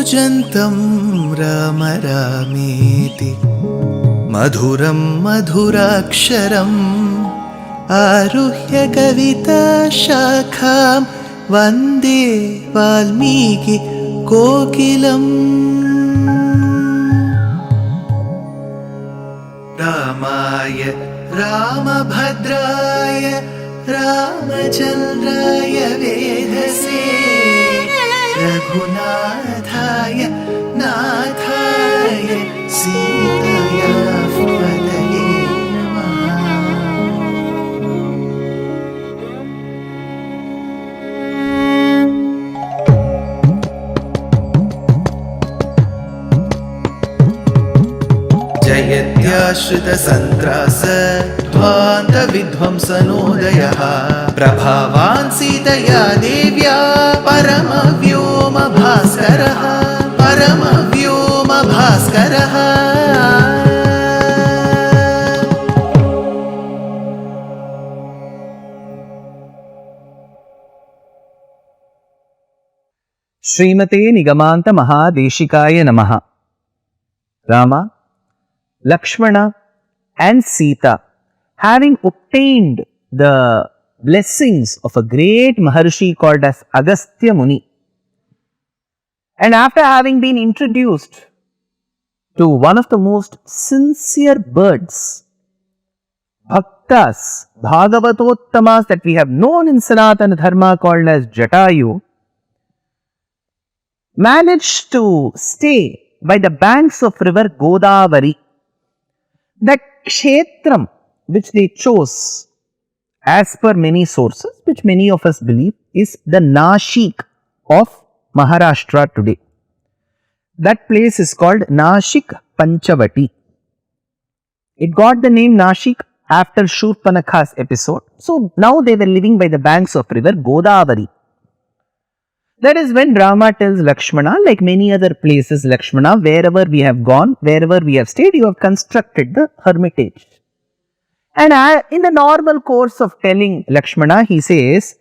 कूजन्तं राम रामेति मधुरं मधुराक्षरम् आरुह्य कविताशाखां वन्दे वाल्मीकि कोकिलम्। रामाय रामभद्राय रामचन्द्राय वेधसे रघुनाथाय नाथाय सीताया पतये नमः। जयत्याश्रितसन्त्रास ध्वान्तविध्वंसनोदयः प्रभावान् सीतया देव्या परमव्योमभास्करः परमव्योमभास्करः। श्रीमते निगमान्त महादेशिकाय नमः। Rama, Lakshmana and Sita, having obtained the blessings of a great Maharshi called as Agastya Muni, and after having been introduced to one of the most sincere birds, Bhaktas, Bhagavatottamas that we have known in Sanatana Dharma called as Jatayu, managed to stay by the banks of river Godavari. That kshetram which they chose, as per many sources, which many of us believe, is the Nashik of Maharashtra today. That place is called Nashik Panchavati. It got the name Nashik after Shurpanakha's episode. So now they were living by the banks of river Godavari. That is when Rama tells Lakshmana, like many other places, Lakshmana, wherever we have gone, wherever we have stayed, you have constructed the hermitage. And in the normal course of telling Lakshmana, he says,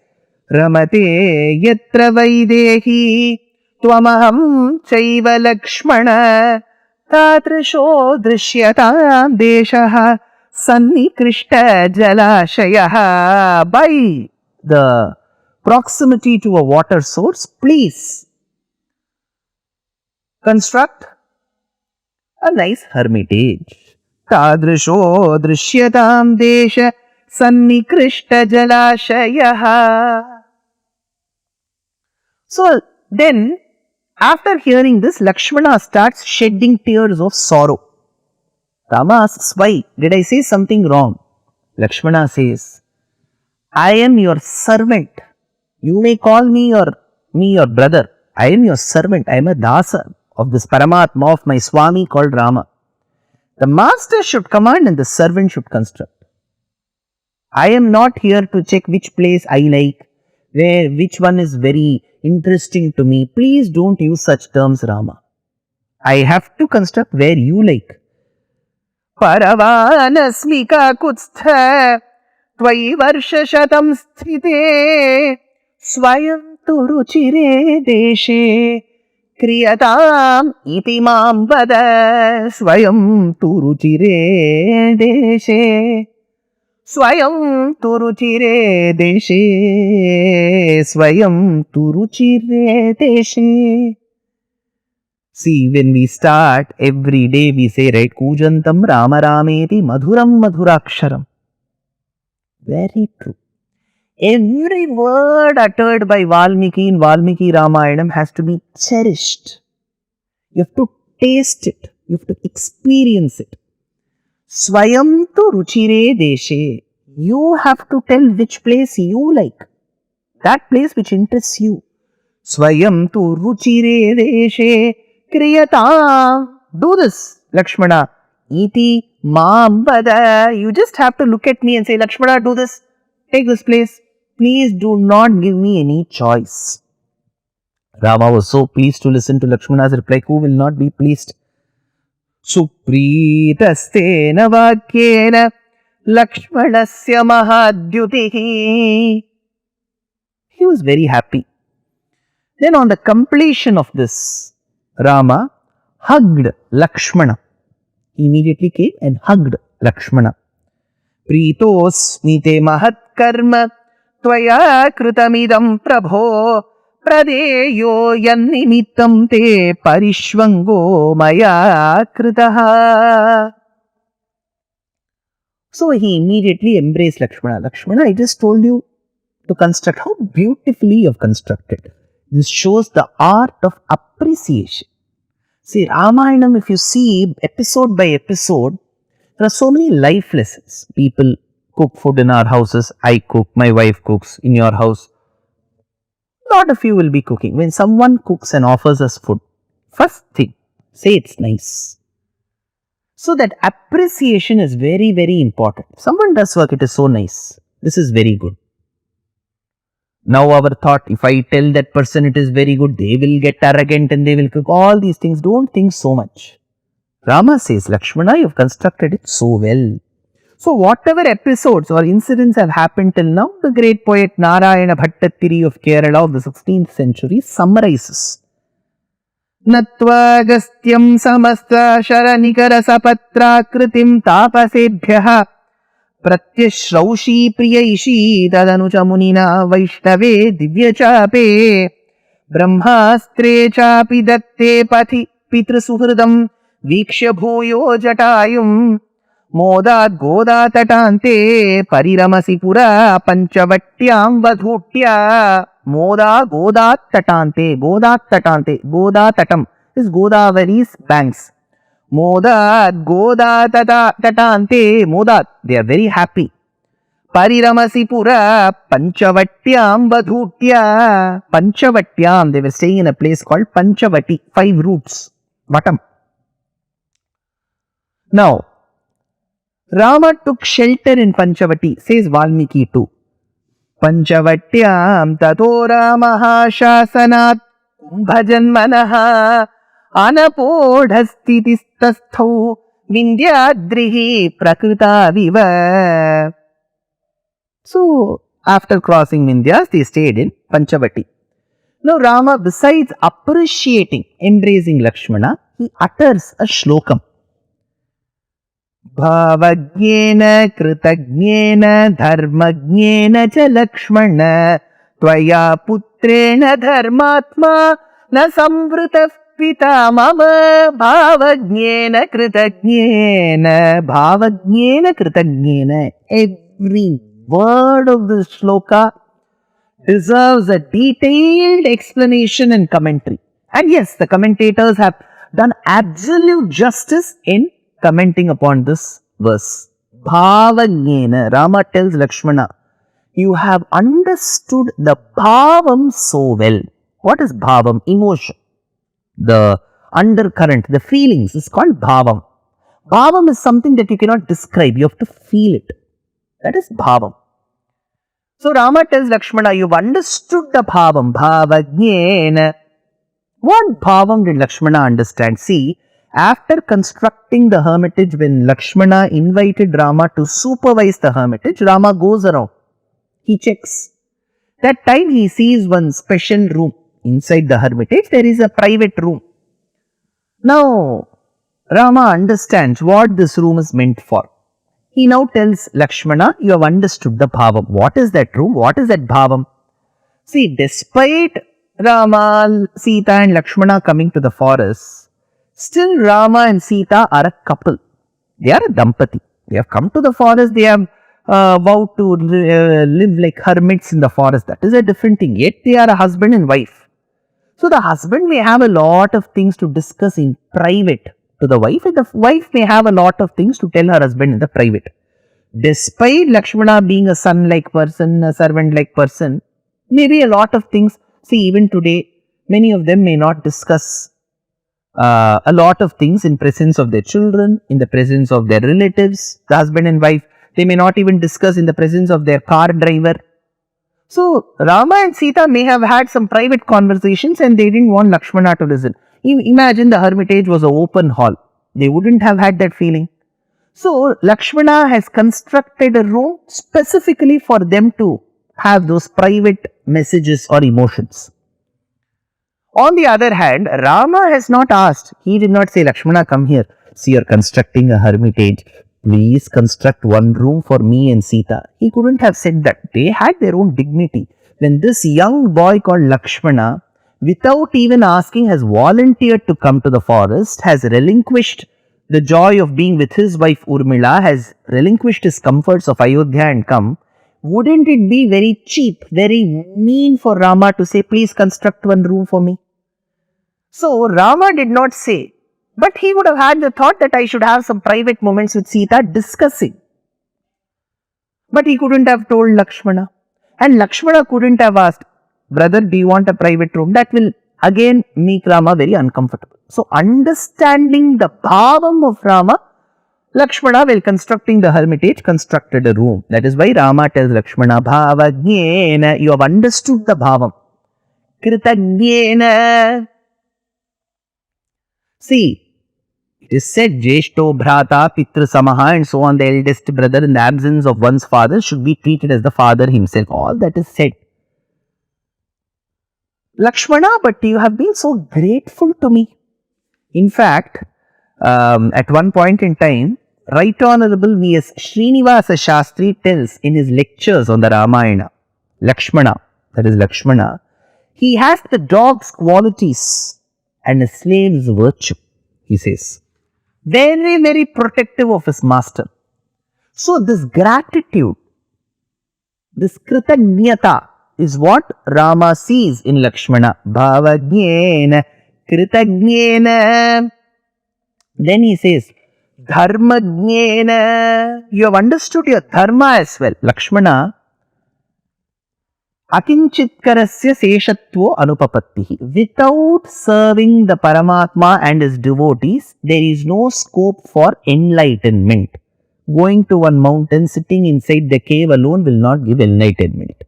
Ramate yatra vaidehi tvamaham chaiva Lakshmana tatrisho drishyatam deshaha sannikrishta jalashayaha. By the proximity to a water source, please construct a nice hermitage. Tadrisho drishyatam desha sannikrishta jalashayaha. So then, after hearing this, Lakshmana starts shedding tears of sorrow. Rama asks, why? Did I say something wrong? Lakshmana says, I am your servant. You may call me your brother. I am your servant. I am a dasa of this Paramatma, of my Swami called Rama. The master should command and the servant should construct. I am not here to check which place I like, which one is very interesting to me. Please don't use such terms, Rama. I have to construct where you like. Paravanasmika kutstha Tvai varsha shatam sthite Swayam tu ruchire deshe Kriyatam iti mam vada. Swayam tu ruchire deshe Swayam tu ruchire deshe Swayam tu ruchire deshe. See, when we start, every day we say, right, Kujantam Rama Rameti Madhuram Madhuraksharam. Very true. Every word uttered by Valmiki in Valmiki Ramayanam has to be cherished. You have to taste it. You have to experience it. Swayam tu ruchire deshe. You have to tell which place you like. That place which interests you. Swayam tu ruchire deshe. Kriyatam. Do this, Lakshmana. Iti mam vada. You just have to look at me and say, Lakshmana, do this. Take this place. Please do not give me any choice. Rama was so pleased to listen to Lakshmana's reply. Who will not be pleased? Supreetastena vakyena Lakshmanasya mahadyutihi. He was very happy. Then on the completion of this, Rama hugged Lakshmana. He immediately came and hugged Lakshmana. Preetosmi te mahat karma tvaya kritamidam prabho pradeyo yannimittam te parishvango maya kritaha. So he immediately embraced Lakshmana. Lakshmana, I just told you to construct. How beautifully you have constructed. This shows the art of appreciation. See, Ramayana, if you see episode by episode, there are so many life lessons. People cook food in our houses. I cook, my wife cooks in your house. Lot of you will be cooking. When someone cooks and offers us food, first thing, say it's nice. So that appreciation is very, very important. If someone does work, it is so nice. This is very good. Now our thought, if I tell that person it is very good, they will get arrogant and they will cook. All these things, don't think so much. Rama says, Lakshmana, you have constructed it so well. So whatever episodes or incidents have happened till now, the great poet Narayana Bhattattiri of Kerala of the 16th century summarizes. Nattvagastyam samasta sharanikara sapatrakritim tapasebhyaha pratyashraushi priyaishi tadanucha munina vaishnave divyachape brahmastre chapi datte pathi pitrusuhridam vikshya bhuyo jatayum modad goda tatante pariramasi pura panchavatyam vadhutya. Moda goda tatante, goda tatam is Godavari's banks. Modad goda tatante, modad, they are very happy. Pariramasi pura panchavatyam vadhutya. Panchavatyam, they were staying in a place called Panchavati, 5 roots, bottom. Now, Rama took shelter in Panchavati, says Valmiki too. Panchavatyam tato Ramaha shasanat kumbhajanmanaha anapodhastitistasthav vindyadrihi prakrita viva. So, after crossing Vindhyas, they stayed in Panchavati. Now, Rama, besides appreciating, embracing Lakshmana, he utters a shlokam. Bhavagyena kritagyena dharmagyena cha Lakshmana tvaya putrena dharmatma na samvrita pita mama bhavagyena kritagyena. Every word of this shloka deserves a detailed explanation and commentary. And yes, the commentators have done absolute justice in commenting upon this verse. Bhavanyena, Rama tells Lakshmana, you have understood the bhavam so well. What is bhavam? Emotion. The undercurrent, the feelings is called bhavam. Bhavam is something that you cannot describe. You have to feel it. That is bhavam. So Rama tells Lakshmana, you've understood the bhavam. Bhavanyena. What bhavam did Lakshmana understand? See, after constructing the hermitage, when Lakshmana invited Rama to supervise the hermitage, Rama goes around. He checks. That time he sees one special room. Inside the hermitage, there is a private room. Now, Rama understands what this room is meant for. He now tells Lakshmana, you have understood the bhavam. What is that room? What is that bhavam? See, despite Rama, Sita and Lakshmana coming to the forest, still Rama and Sita are a couple. They are a dampati. They have come to the forest. They have vowed to live like hermits in the forest. That is a different thing. Yet they are a husband and wife. So the husband may have a lot of things to discuss in private to the wife, and the wife may have a lot of things to tell her husband in the private. Despite Lakshmana being a son-like person, a servant-like person, maybe a lot of things. See, even today, many of them may not discuss a lot of things in presence of their children, in the presence of their relatives, the husband and wife. They may not even discuss in the presence of their car driver. So, Rama and Sita may have had some private conversations and they didn't want Lakshmana to listen. Imagine the hermitage was an open hall. They wouldn't have had that feeling. So, Lakshmana has constructed a room specifically for them to have those private messages or emotions. On the other hand, Rama has not asked. He did not say, Lakshmana, come here. See, you're constructing a hermitage. Please construct one room for me and Sita. He couldn't have said that. They had their own dignity. When this young boy called Lakshmana, without even asking, has volunteered to come to the forest, has relinquished the joy of being with his wife Urmila, has relinquished his comforts of Ayodhya and come, wouldn't it be very cheap, very mean for Rama to say, please construct one room for me? So Rama did not say, but he would have had the thought that I should have some private moments with Sita discussing. But he couldn't have told Lakshmana. And Lakshmana couldn't have asked, brother, do you want a private room? That will again make Rama very uncomfortable. So understanding the bhavam of Rama, Lakshmana, while constructing the hermitage, constructed a room. That is why Rama tells Lakshmana, bhavajnena, you have understood the bhavam. Kritajnena. See, it is said, Jeshto, Bhrata, Pitra, Samaha, and so on, the eldest brother in the absence of one's father should be treated as the father himself. All that is said. Lakshmana, but you have been so grateful to me. In fact, at one point in time, Right Honorable V.S. Srinivasa Shastri tells in his lectures on the Ramayana, Lakshmana, that is Lakshmana, he has the dog's qualities and a slave's virtue, he says. Very, very protective of his master. So this gratitude, this kritagnyata is what Rama sees in Lakshmana. Bhavajnena, kritagnyena. Then he says, dharmajnena. You have understood your dharma as well. Lakshmana, akinchitkarasya seshatvo anupapattihi. Without serving the Paramatma and his devotees, there is no scope for enlightenment. Going to one mountain, sitting inside the cave alone will not give enlightenment.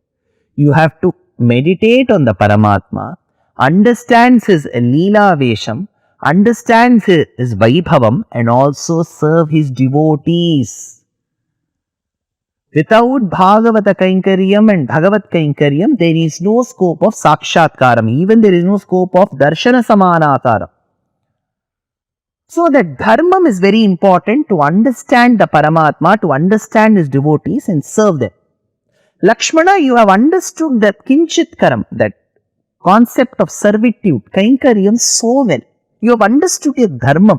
You have to meditate on the Paramatma, understand his Leela Vesham, understand his Vaibhavam, and also serve his devotees. Without Bhagavata Kainkaryam and Bhagavat Kainkaryam, there is no scope of Sakshatkaram. Even there is no scope of Darshana Samanakaram. So that dharmam is very important, to understand the Paramatma, to understand his devotees and serve them. Lakshmana, you have understood that Kinchitkaram, that concept of servitude, Kainkaryam, so well. You have understood your dharmam.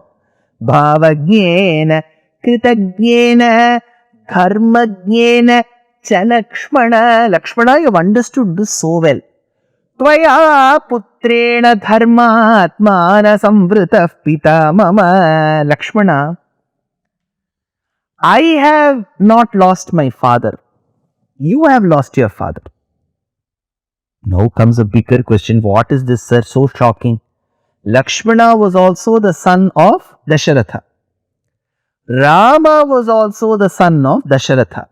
Bhavajnena, Kritajnena, Dharmajnena, cha Lakshmana. Lakshmana, you have understood this so well. Tvaya putrena dharmatmana samvritah pita mama. Lakshmana, I have not lost my father. You have lost your father. Now comes a bigger question. What is this, sir? So shocking. Lakshmana was also the son of Dasharatha. Rama was also the son of Dasharatha.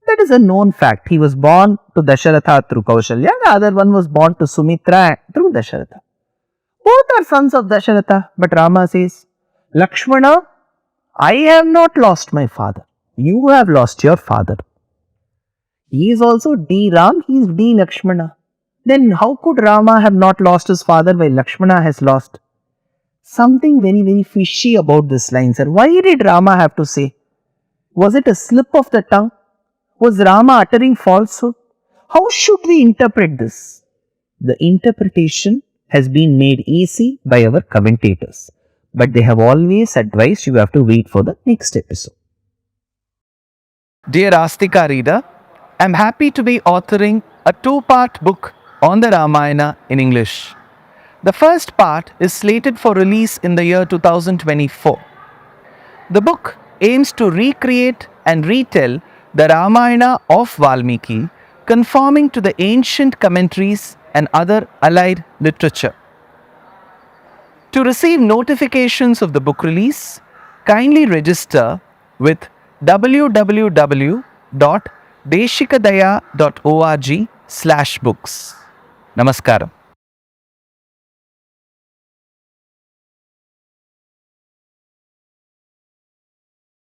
That is a known fact. He was born to Dasharatha through Kaushalya. The other one was born to Sumitra through Dasharatha. Both are sons of Dasharatha. But Rama says, Lakshmana, I have not lost my father. You have lost your father. He is also D Ram, he is D Lakshmana. Then how could Rama have not lost his father while Lakshmana has lost? Something very, very fishy about this line, sir. Why did Rama have to say? Was it a slip of the tongue? Was Rama uttering falsehood? How should we interpret this? The interpretation has been made easy by our commentators. But they have always advised you have to wait for the next episode. Dear Astika reader, I am happy to be authoring a 2-part book on the Ramayana in English. The first part is slated for release in the year 2024. The book aims to recreate and retell the Ramayana of Valmiki, conforming to the ancient commentaries and other allied literature. To receive notifications of the book release, kindly register with www.deshikadaya.org/books. Namaskaram.